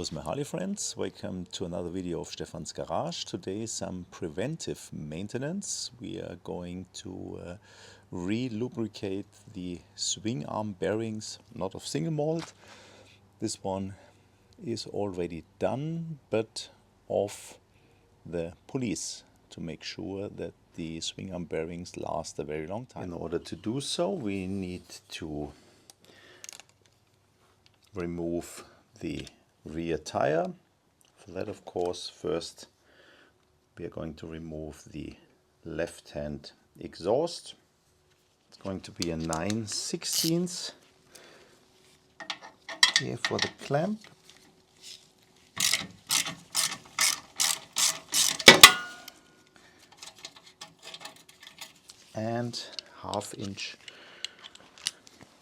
Servus my Harley friends, welcome to another video of Stefan's Garage. Today some preventive maintenance. We are going to re-lubricate the swing arm bearings, not of single malt. This one is already done, but of the police, to make sure that the swing arm bearings last a very long time. In order to do so, we need to remove the rear tire. For that, of course, first we are going to remove the left hand exhaust. It's going to be a 9/16 here for the clamp. And 1/2 inch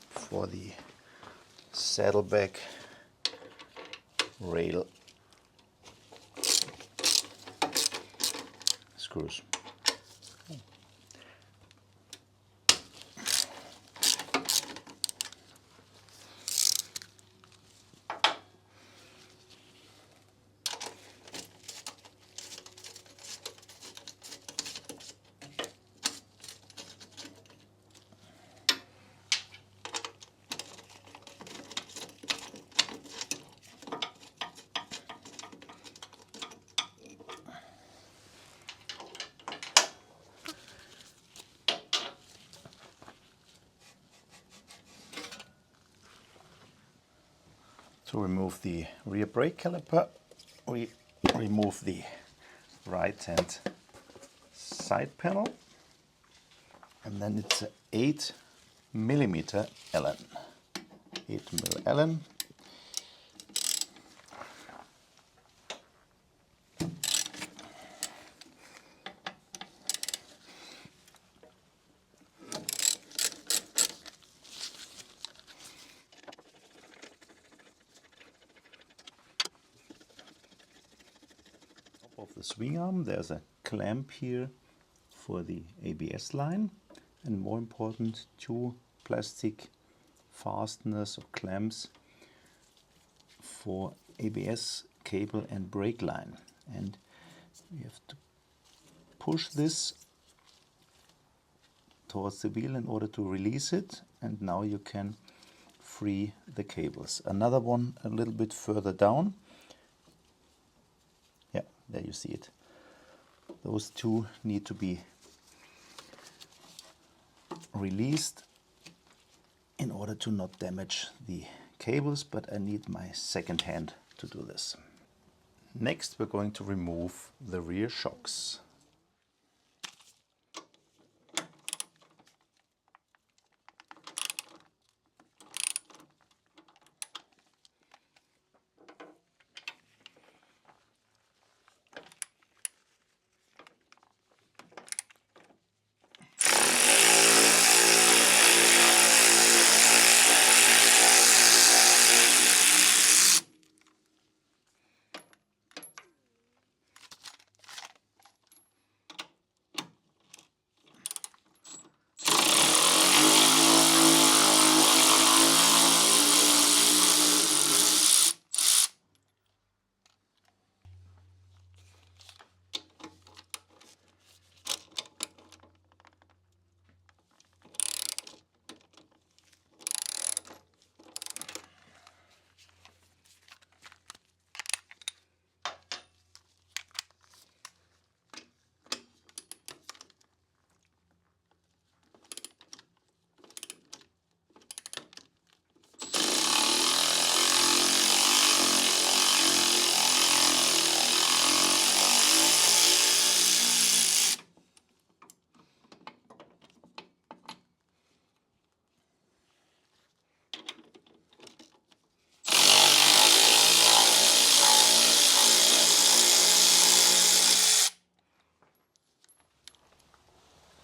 for the saddleback rail screws. To remove the rear brake caliper, we remove the right hand side panel, and then it's an 8mm Allen. 8mm Allen. Of the swing arm, there's a clamp here for the ABS line, and more important, 2 plastic fasteners or clamps for ABS cable and brake line. And we have to push this towards the wheel in order to release it, and now you can free the cables. Another one a little bit further down. There you see it. Those two need to be released in order to not damage the cables, but I need my second hand to do this. Next, we're going to remove the rear shocks.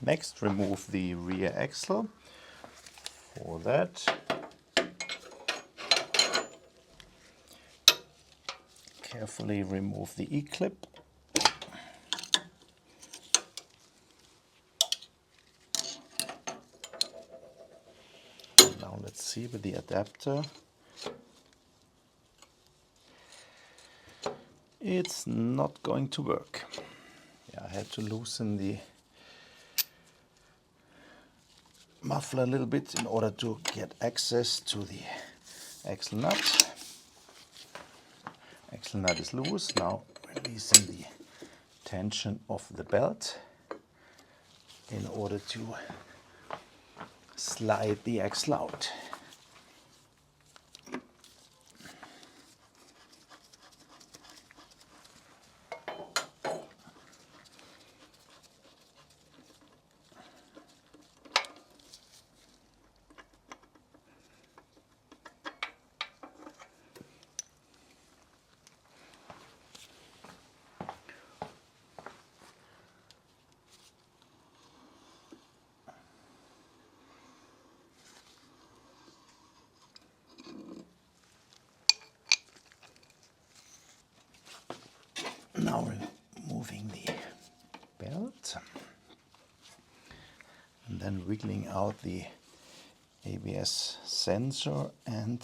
Next, remove the rear axle. For that, carefully remove the E-clip. Now let's see with the adapter. it's not going to work. Yeah, I had to loosen the muffler a little bit in order to get access to the axle nut. Axle nut is loose. Now releasing the tension of the belt in order to slide the axle out. Now removing the belt and then wiggling out the ABS sensor and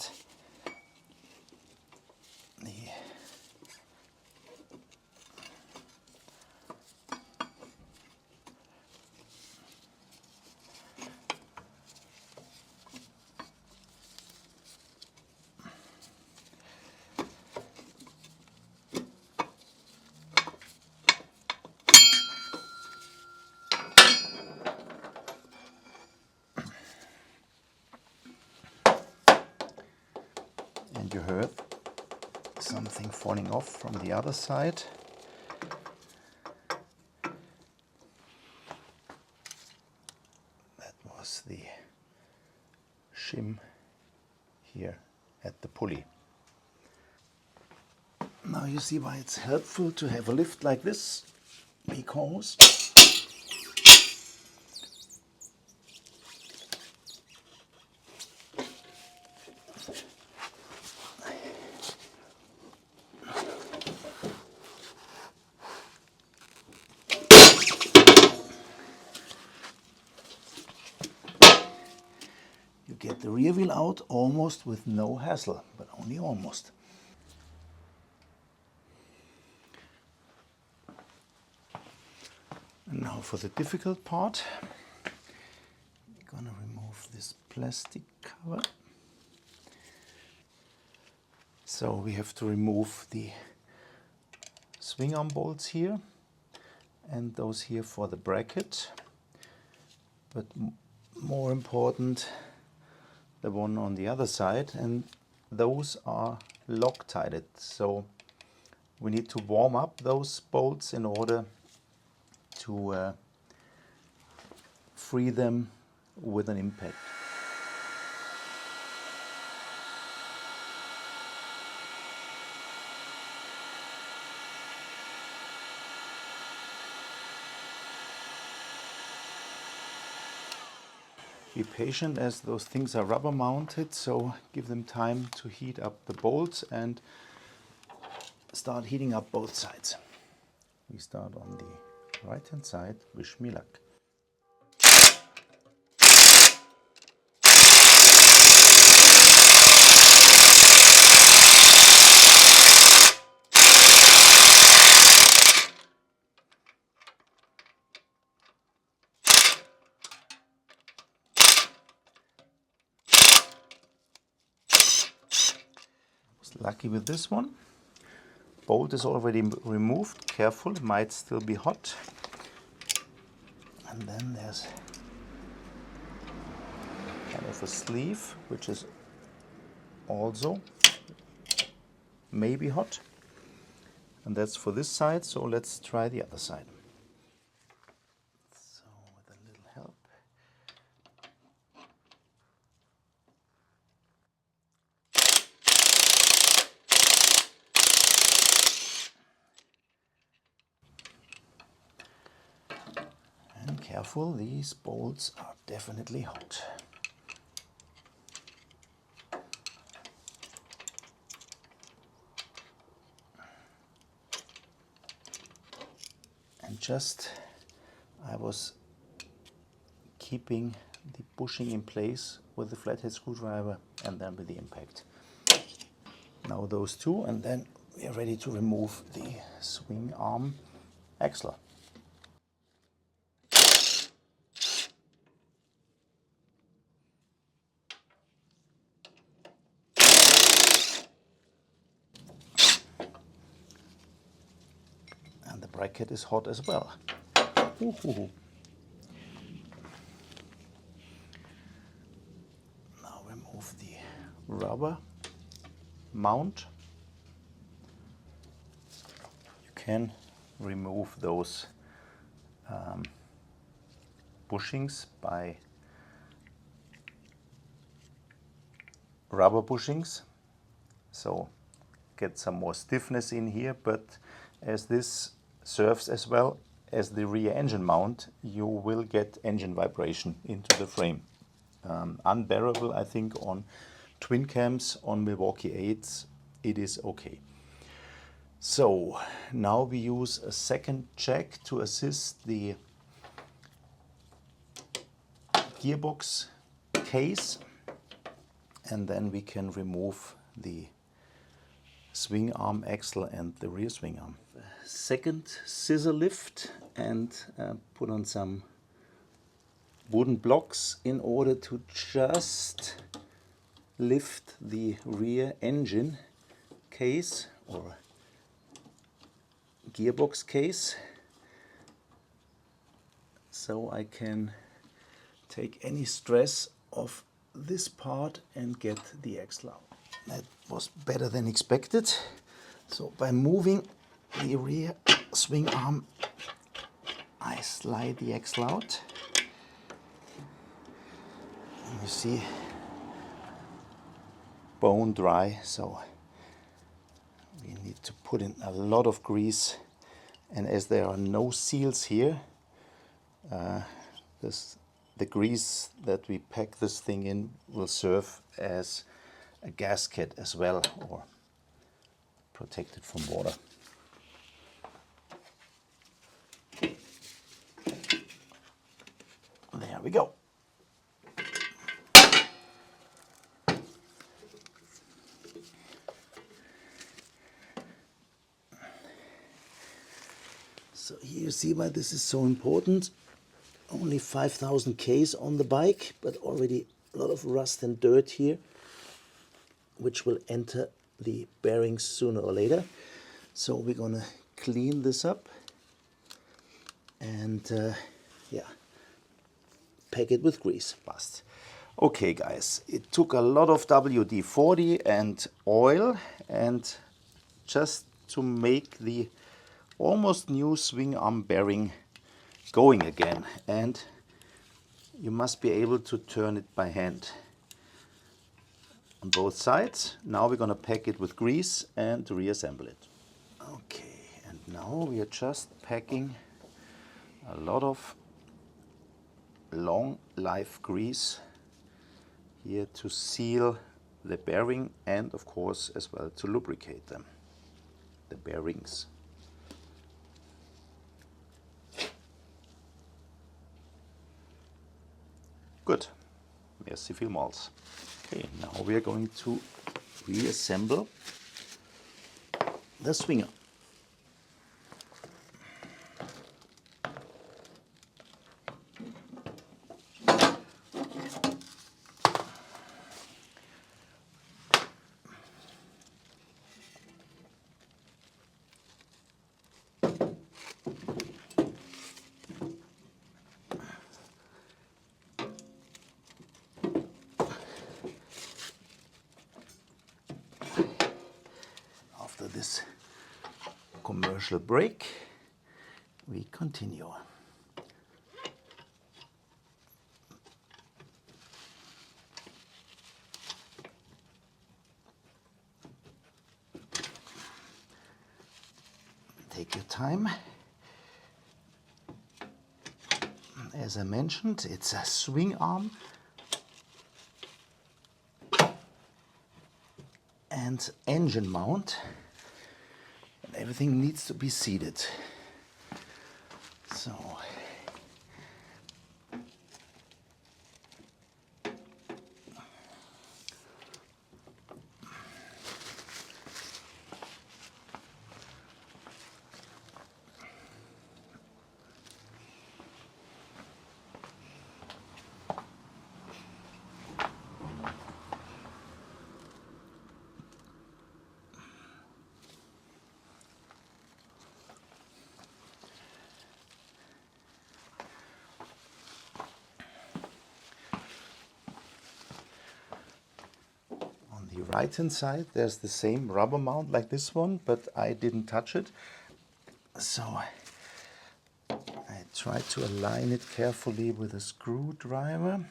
the and you heard something falling off from the other side. That was the shim here at the pulley. Now you see why it's helpful to have a lift like this, because you get the rear wheel out almost with no hassle, but only almost. And now for the difficult part, I'm gonna remove this plastic cover. So we have to remove the swing arm bolts here and those here for the bracket, but more important, the one on the other side, and those are Loctited, so we need to warm up those bolts in order to free them with an impact. Be patient as those things are rubber mounted, so give them time to heat up the bolts and start heating up both sides. We start on the right hand side. Wish me luck. Lucky with this one. Bolt is already removed. Careful, it might still be hot. And then there's kind of a sleeve, which is also maybe hot. And that's for this side, so let's try the other side. So with a little help. And careful, these bolts are definitely hot. And just, I was keeping the bushing in place with the flathead screwdriver and then with the impact. Now those two, and then we are ready to remove the swing arm axle. And the bracket is hot as well. Ooh. Now remove the rubber mount. You can remove those bushings by rubber bushings, so get some more stiffness in here, but as this serves as well as the rear engine mount, you will get engine vibration into the frame. Unbearable, I think, on twin cams, on Milwaukee 8s, it is okay. So now we use a second jack to assist the gearbox case, and then we can remove the swing arm axle and the rear swing arm. Second scissor lift and put on some wooden blocks in order to just lift the rear engine case or gearbox case, so I can take any stress off this part and get the axle out. That was better than expected. So by moving the rear swing arm, I slide the axle out. And you see, bone dry, so we need to put in a lot of grease. And as there are no seals here, the grease that we pack this thing in will serve as a gasket as well, or protect it from water. There we go. So here you see why this is so important. Only 5,000 Ks on the bike, but already a lot of rust and dirt here, which will enter the bearings sooner or later. So we're gonna clean this up and pack it with grease. Bust. Okay guys, it took a lot of WD-40 and oil and just to make the almost new swing arm bearing going again, and you must be able to turn it by hand on both sides. Now we're going to pack it with grease and reassemble it. Okay, and now we are just packing a lot of long life grease here to seal the bearing and of course as well to lubricate them, the bearings. Good. Merci vielmals. Okay, now we are going to reassemble the swinger. After this commercial break, we continue. Take your time. As I mentioned, it's a swing arm and engine mount, and everything needs to be seated. So right hand side there's the same rubber mount like this one, but I didn't touch it. So I try to align it carefully with a screwdriver.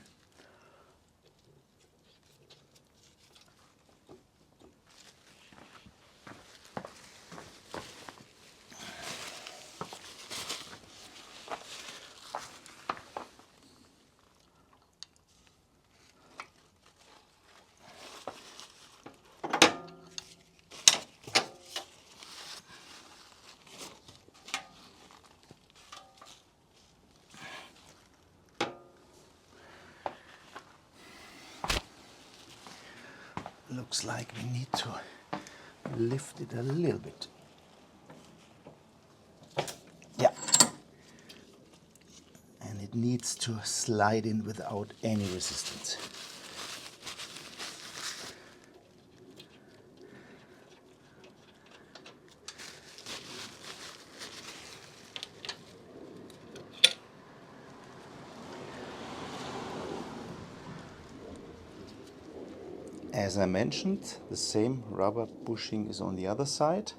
Looks like we need to lift it a little bit. Yeah. And it needs to slide in without any resistance. As I mentioned, the same rubber bushing is on the other side.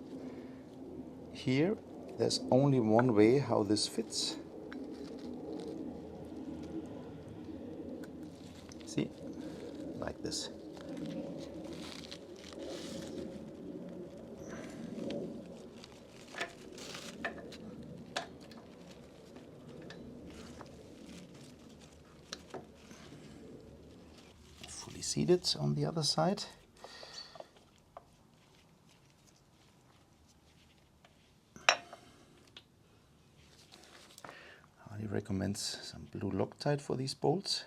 Here, there's only one way how this fits. See? Like this. Fully seated on the other side. Harley recommends some blue Loctite for these bolts.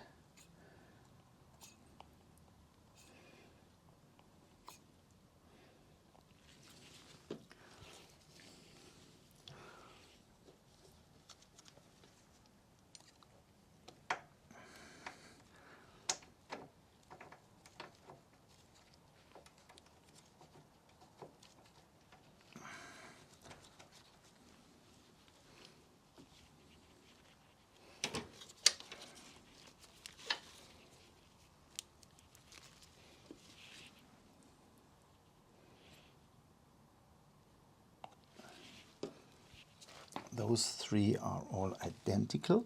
Those three are all identical.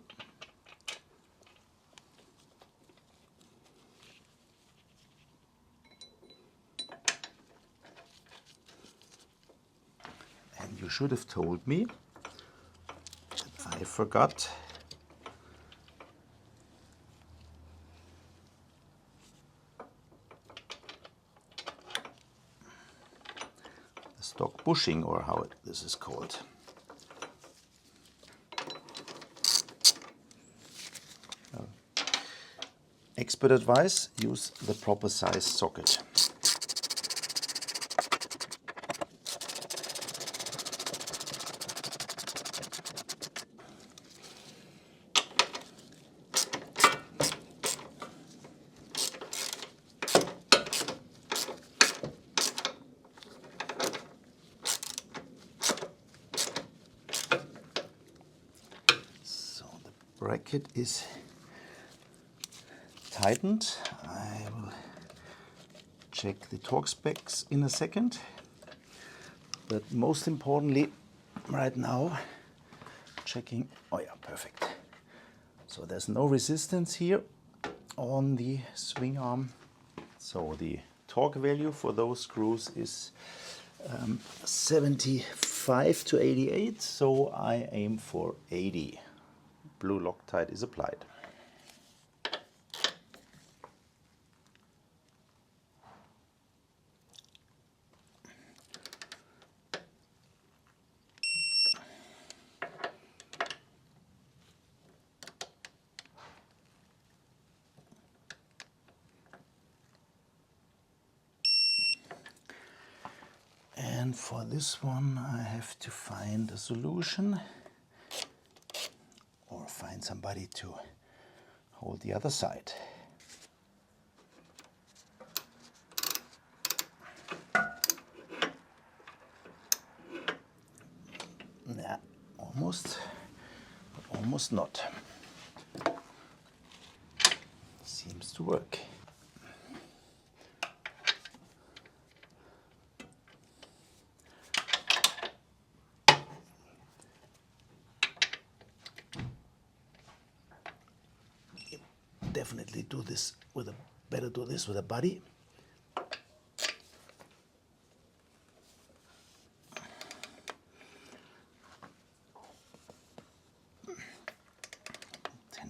And you should have told me that I forgot the stock bushing, or how this is called. Expert advice, use the proper size socket. So the bracket is tightened. I will check the torque specs in a second, but most importantly right now checking, oh yeah, perfect. So there's no resistance here on the swing arm, so the torque value for those screws is 75 to 88, so I aim for 80. Blue Loctite is applied. And for this one I have to find a solution or find somebody to hold the other side. Yeah, almost, but almost not. Seems to work. definitely do this with better do this with a buddy.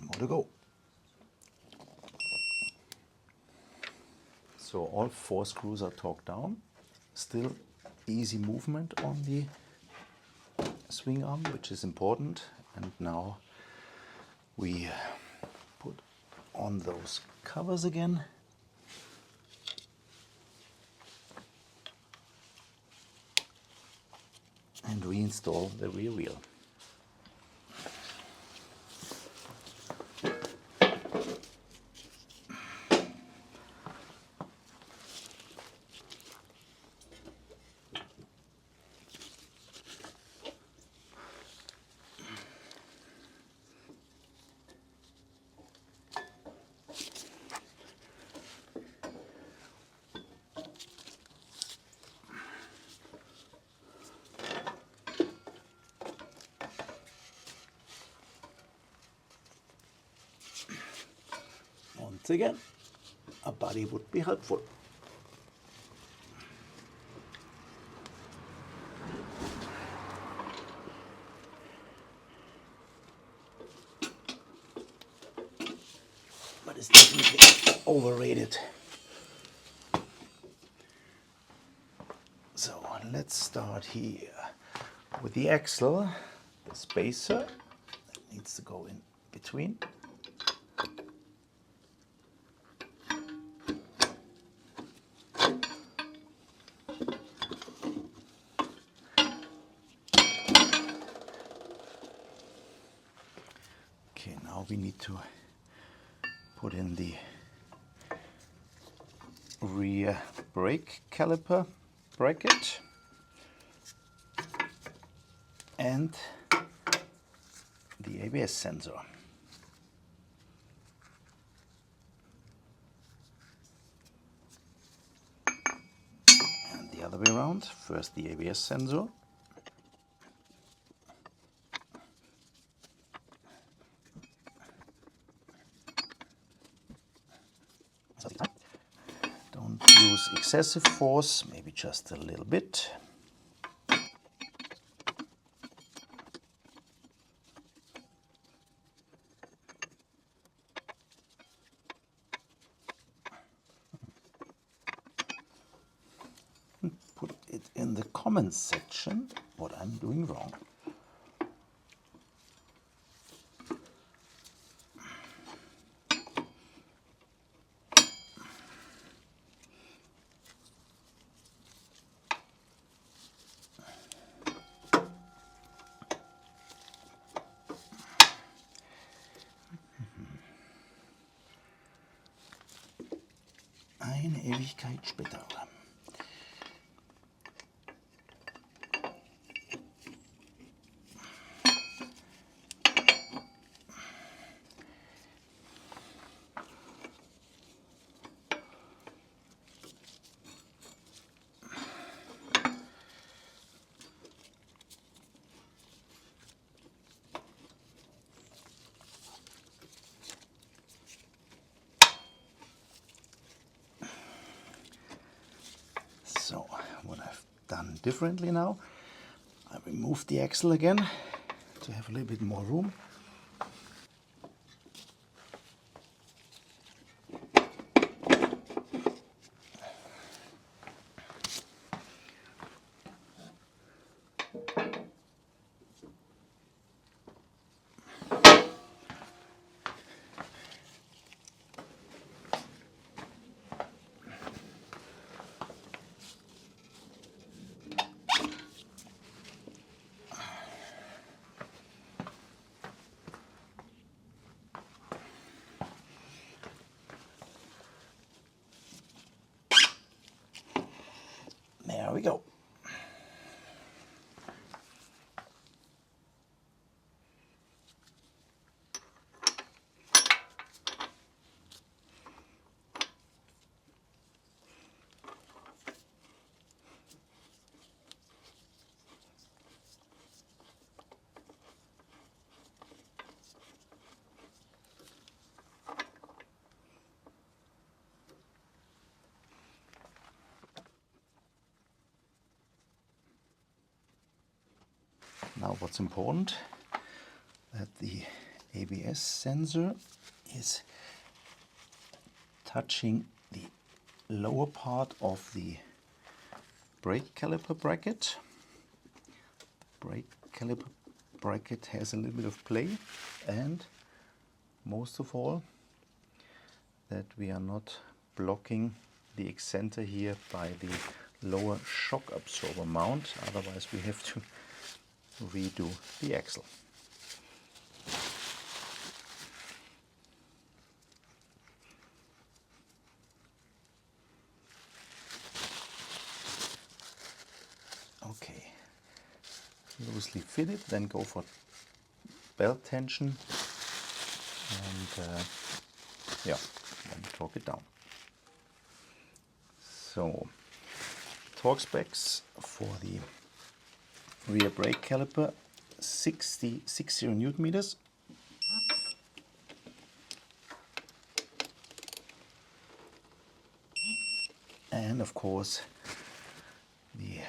More to go. So all 4 screws are torqued down. Still easy movement on the swing arm, which is important. And now we put on those covers again. And reinstall the rear wheel. Once again, a buddy would be helpful. But it's definitely overrated. So let's start here with the axle, the spacer that needs to go in between. Okay, now we need to put in the rear brake caliper bracket and the ABS sensor. And the other way around, first the ABS sensor. Don't use excessive force, maybe just a little bit. Put it in the comments section what I'm doing wrong. Eine Ewigkeit später. So what I've done differently now, I removed the axle again to have a little bit more room. Now what's important, that the ABS sensor is touching the lower part of the brake caliper bracket. Brake caliper bracket has a little bit of play, and most of all that we are not blocking the excenter here by the lower shock absorber mount, otherwise we have to redo the axle. Okay, loosely fitted, then go for belt tension and yeah, then torque it down. So, torque specs for the rear brake caliper, 60 Newton meters. And of course the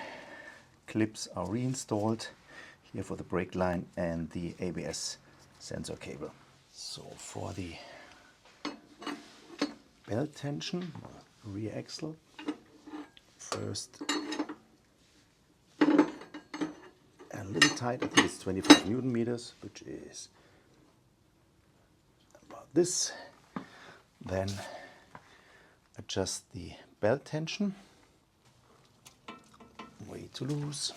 clips are reinstalled here for the brake line and the ABS sensor cable. So for the belt tension, rear axle, first a little tight, I think it's 25 Newton meters, which is about this. Then adjust the belt tension, way too loose.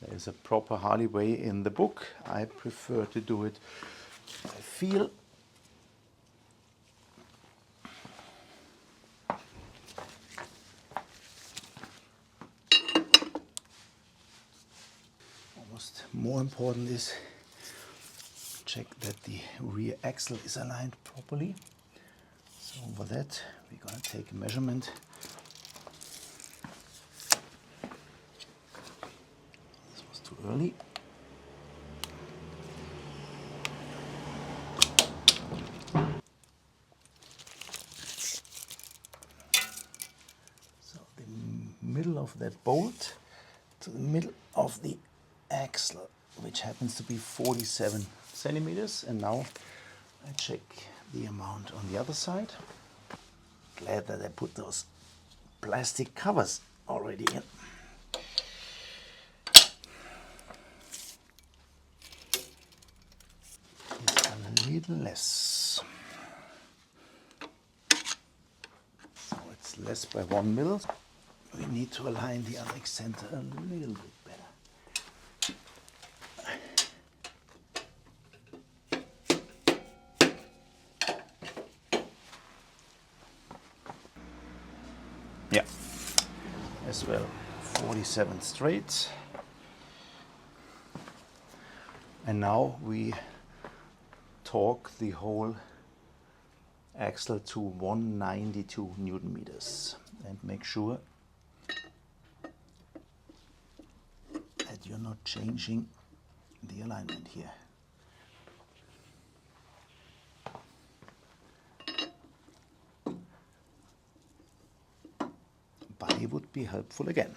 There is a proper Harley way in the book. I prefer to do it by feel. Almost more important is check that the rear axle is aligned properly. So for that we're going to take a measurement. This was too early. So the middle of that bolt to the middle of the axle, which happens to be 47 centimeters, and now I check the amount on the other side. Glad that I put those plastic covers already in. It's a little less. So it's less by 1 mil. We need to align the other center a little bit better. Yeah, as well, 47 straight. And now we torque the whole axle to 192 Newton meters and make sure that you're not changing the alignment here. Bunny would be helpful again.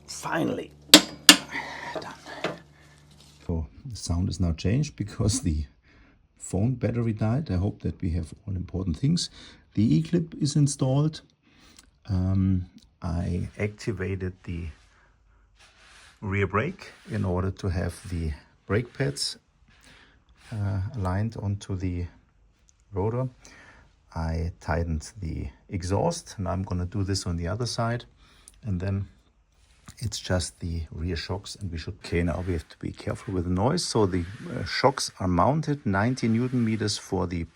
Finally done. So the sound is now changed because the phone battery died. I hope that we have all important things. The E-clip is installed. I activated the rear brake in order to have the brake pads aligned onto the rotor. I tightened the exhaust, and I'm going to do this on the other side, and then it's just the rear shocks, and we should. Okay, now we have to be careful with the noise. So the shocks are mounted, 90 Newton meters for the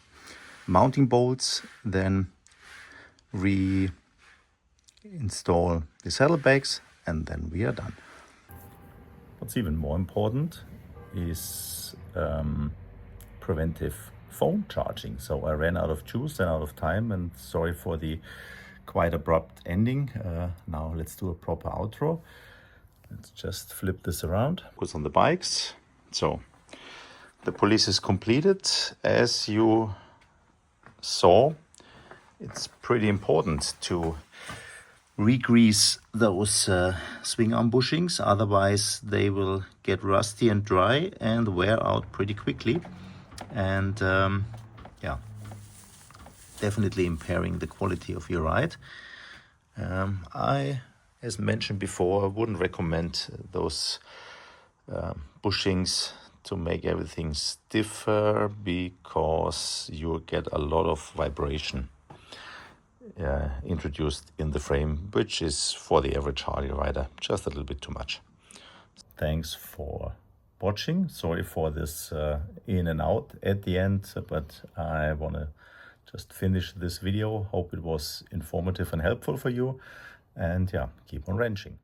mounting bolts. Then we install the saddlebags, and then we are done. What's even more important is preventive phone charging. So I ran out of juice and out of time, and sorry for the quite abrupt ending. Now let's do a proper outro. Let's just flip this around. Focus on the bikes. So the police is completed. As you saw, it's pretty important to re-grease those swing arm bushings, otherwise they will get rusty and dry and wear out pretty quickly, and yeah, definitely impairing the quality of your ride. I, as mentioned before, wouldn't recommend those bushings to make everything stiffer, because you get a lot of vibration introduced in the frame, which is for the average Harley rider just a little bit too much. Thanks for watching. Sorry for this in and out at the end, but I want to just finish this video. Hope it was informative and helpful for you, and yeah, keep on wrenching.